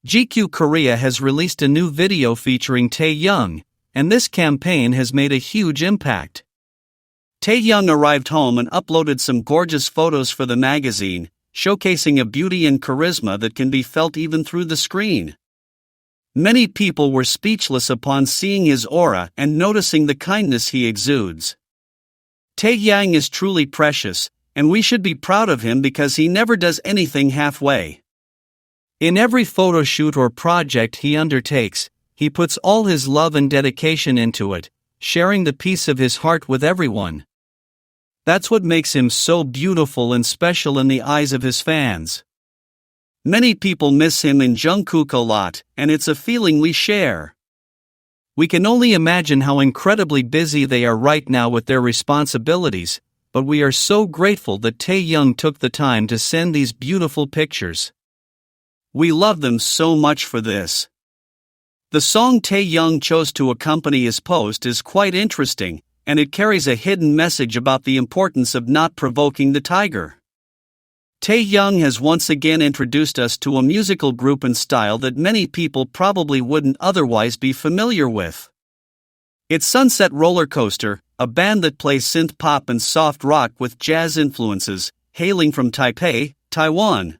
GQ Korea has released a new video featuring Taehyung, and this campaign has made a huge impact. Taehyung arrived home and uploaded some gorgeous photos for the magazine, showcasing a beauty and charisma that can be felt even through the screen. Many people were speechless upon seeing his aura and noticing the kindness he exudes. Taehyung is truly precious, and we should be proud of him because he never does anything halfway. In every photo shoot or project he undertakes, he puts all his love and dedication into it, sharing the piece of his heart with everyone. That's what makes him so beautiful and special in the eyes of his fans. Many people miss him and Jungkook a lot, and it's a feeling we share. We can only imagine how incredibly busy they are right now with their responsibilities, but we are so grateful that Taehyung took the time to send these beautiful pictures. We love them so much for this. The song Taehyung chose to accompany his post is quite interesting, and it carries a hidden message about the importance of not provoking the tiger. Taehyung has once again introduced us to a musical group and style that many people probably wouldn't otherwise be familiar with. It's Sunset Roller Coaster, a band that plays synth pop and soft rock with jazz influences, hailing from Taipei, Taiwan.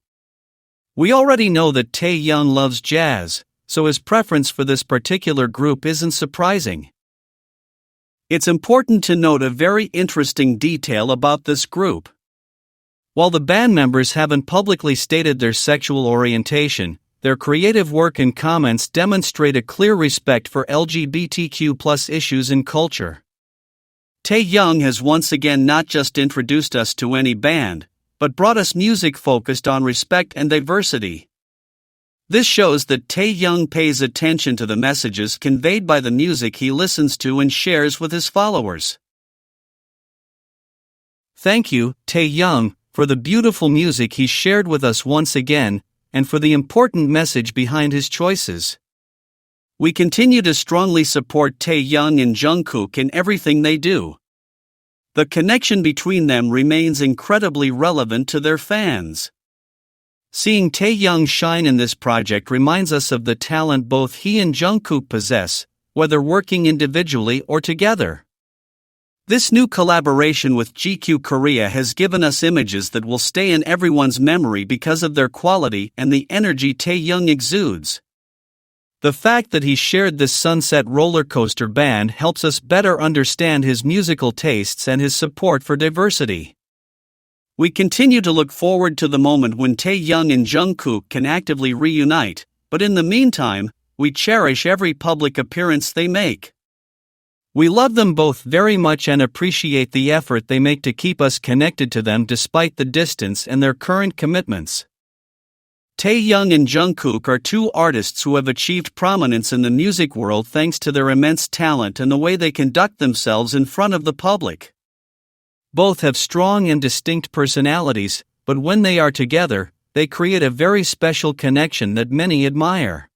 We already know that Taehyung loves jazz, so his preference for this particular group isn't surprising. It's important to note a very interesting detail about this group. While the band members haven't publicly stated their sexual orientation, their creative work and comments demonstrate a clear respect for LGBTQ+ issues in culture. Taehyung has once again not just introduced us to any band, but brought us music focused on respect and diversity. This shows that Taehyung pays attention to the messages conveyed by the music he listens to and shares with his followers. Thank you, Taehyung, for the beautiful music he shared with us once again, and for the important message behind his choices. We continue to strongly support Taehyung and Jungkook in everything they do. The connection between them remains incredibly relevant to their fans. Seeing Taehyung shine in this project reminds us of the talent both he and Jungkook possess, whether working individually or together. This new collaboration with GQ Korea has given us images that will stay in everyone's memory because of their quality and the energy Taehyung exudes. The fact that he shared this Sunset Roller Coaster band helps us better understand his musical tastes and his support for diversity. We continue to look forward to the moment when Taehyung and Jungkook can actively reunite, but in the meantime, we cherish every public appearance they make. We love them both very much and appreciate the effort they make to keep us connected to them despite the distance and their current commitments. Taehyung and Jungkook are two artists who have achieved prominence in the music world thanks to their immense talent and the way they conduct themselves in front of the public. Both have strong and distinct personalities, but when they are together, they create a very special connection that many admire.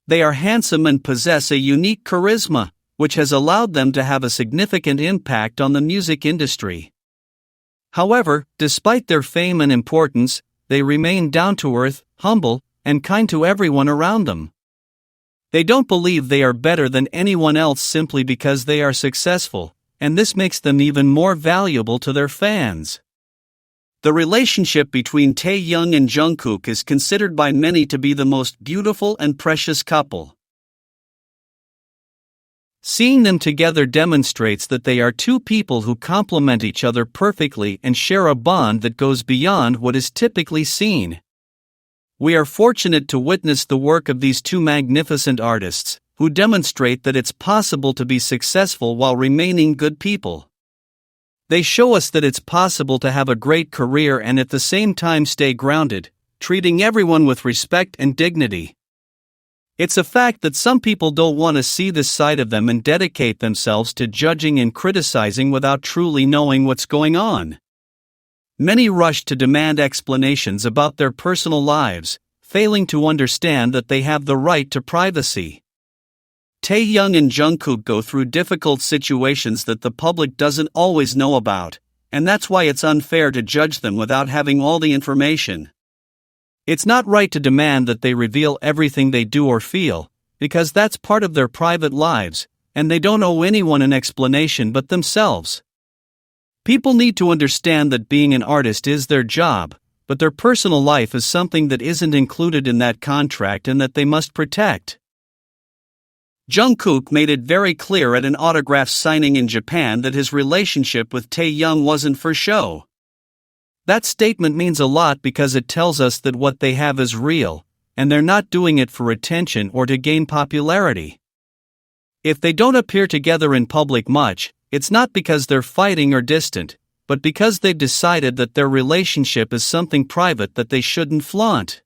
They are handsome and possess a unique charisma, which has allowed them to have a significant impact on the music industry. However, despite their fame and importance, they remain down-to-earth, humble, and kind to everyone around them. They don't believe they are better than anyone else simply because they are successful, and this makes them even more valuable to their fans. The relationship between Taehyung and Jungkook is considered by many to be the most beautiful and precious couple. Seeing them together demonstrates that they are two people who complement each other perfectly and share a bond that goes beyond what is typically seen. We are fortunate to witness the work of these two magnificent artists, who demonstrate that it's possible to be successful while remaining good people. They show us that it's possible to have a great career and at the same time stay grounded, treating everyone with respect and dignity. It's a fact that some people don't want to see this side of them and dedicate themselves to judging and criticizing without truly knowing what's going on. Many rush to demand explanations about their personal lives, failing to understand that they have the right to privacy. Taehyung and Jungkook go through difficult situations that the public doesn't always know about, and that's why it's unfair to judge them without having all the information. It's not right to demand that they reveal everything they do or feel, because that's part of their private lives, and they don't owe anyone an explanation but themselves. People need to understand that being an artist is their job, but their personal life is something that isn't included in that contract and that they must protect. Jungkook made it very clear at an autograph signing in Japan that his relationship with Taehyung wasn't for show. That statement means a lot because it tells us that what they have is real, and they're not doing it for attention or to gain popularity. If they don't appear together in public much, it's not because they're fighting or distant, but because they've decided that their relationship is something private that they shouldn't flaunt.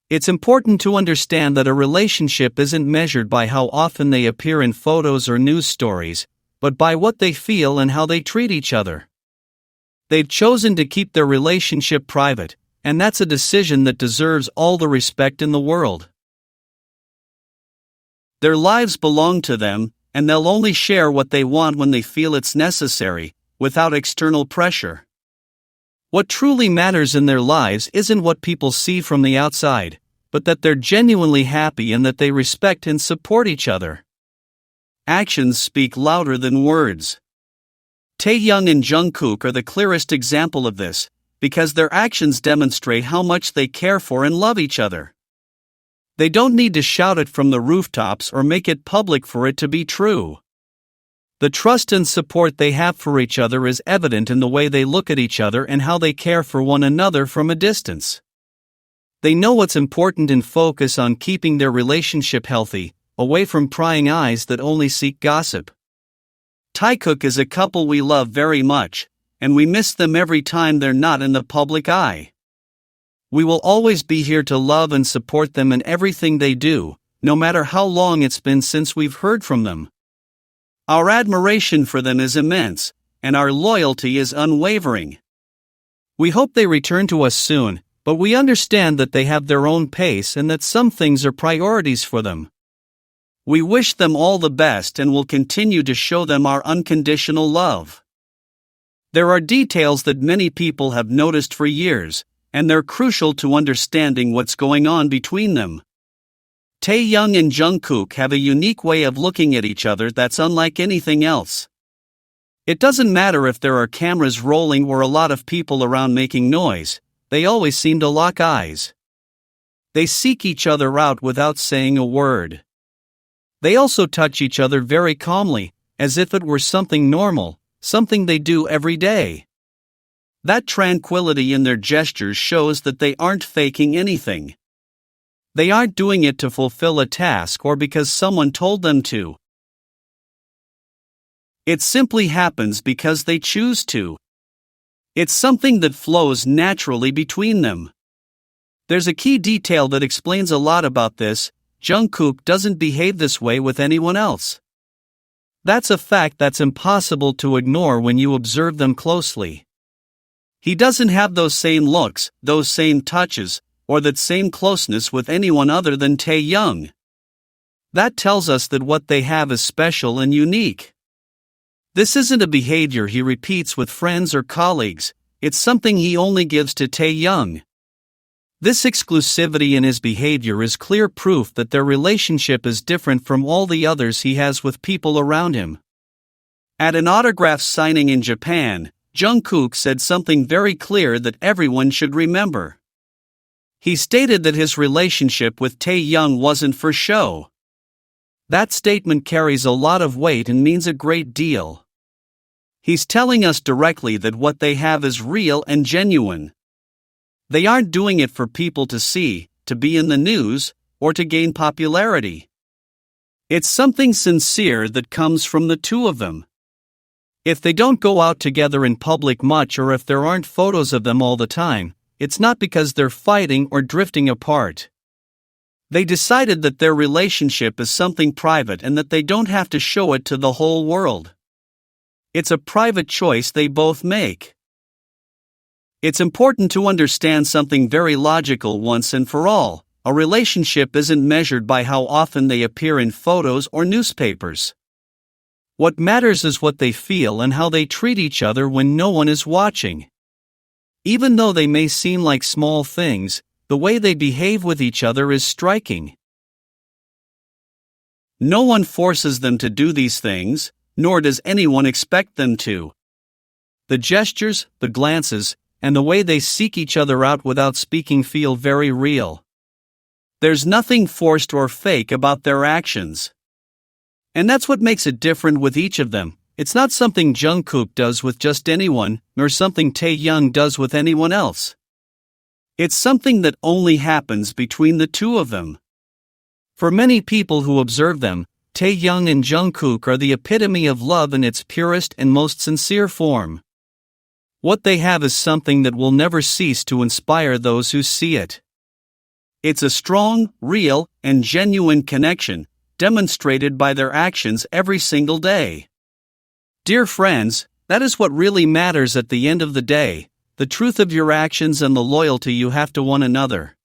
It's important to understand that a relationship isn't measured by how often they appear in photos or news stories, but by what they feel and how they treat each other. They've chosen to keep their relationship private, and that's a decision that deserves all the respect in the world. Their lives belong to them, and they'll only share what they want when they feel it's necessary, without external pressure. What truly matters in their lives isn't what people see from the outside, but that they're genuinely happy and that they respect and support each other. Actions speak louder than words. Taehyung and Jungkook are the clearest example of this, because their actions demonstrate how much they care for and love each other. They don't need to shout it from the rooftops or make it public for it to be true. The trust and support they have for each other is evident in the way they look at each other and how they care for one another from a distance. They know what's important and focus on keeping their relationship healthy, away from prying eyes that only seek gossip. Taekook is a couple we love very much, and we miss them every time they're not in the public eye. We will always be here to love and support them in everything they do, no matter how long it's been since we've heard from them. Our admiration for them is immense, and our loyalty is unwavering. We hope they return to us soon, but we understand that they have their own pace and that some things are priorities for them. We wish them all the best and will continue to show them our unconditional love. There are details that many people have noticed for years, and they're crucial to understanding what's going on between them. Taehyung and Jungkook have a unique way of looking at each other that's unlike anything else. It doesn't matter if there are cameras rolling or a lot of people around making noise, they always seem to lock eyes. They seek each other out without saying a word. They also touch each other very calmly, as if it were something normal, something they do every day. That tranquility in their gestures shows that they aren't faking anything. They aren't doing it to fulfill a task or because someone told them to. It simply happens because they choose to. It's something that flows naturally between them. There's a key detail that explains a lot about this: Jungkook doesn't behave this way with anyone else. That's a fact that's impossible to ignore when you observe them closely. He doesn't have those same looks, those same touches, or that same closeness with anyone other than Taehyung. That tells us that what they have is special and unique. This isn't a behavior he repeats with friends or colleagues, it's something he only gives to Taehyung. This exclusivity in his behavior is clear proof that their relationship is different from all the others he has with people around him. At an autograph signing in Japan, Jungkook said something very clear that everyone should remember. He stated that his relationship with Taehyung wasn't for show. That statement carries a lot of weight and means a great deal. He's telling us directly that what they have is real and genuine. They aren't doing it for people to see, to be in the news, or to gain popularity. It's something sincere that comes from the two of them. If they don't go out together in public much or if there aren't photos of them all the time, it's not because they're fighting or drifting apart. They decided that their relationship is something private and that they don't have to show it to the whole world. It's a private choice they both make. It's important to understand something very logical once and for all: a relationship isn't measured by how often they appear in photos or newspapers. What matters is what they feel and how they treat each other when no one is watching. Even though they may seem like small things, The way they behave with each other is striking. No one forces them to do these things, nor does anyone expect them to. The gestures, the glances, and the way they seek each other out without speaking feel very real. There's nothing forced or fake about their actions. And that's what makes it different with each of them. It's not something Jungkook does with just anyone, nor something Taehyung does with anyone else. It's something that only happens between the two of them. For many people who observe them, Taehyung and Jungkook are the epitome of love in its purest and most sincere form. What they have is something that will never cease to inspire those who see it. It's a strong, real, and genuine connection, demonstrated by their actions every single day. Dear friends, that is what really matters at the end of the day, the truth of your actions and the loyalty you have to one another.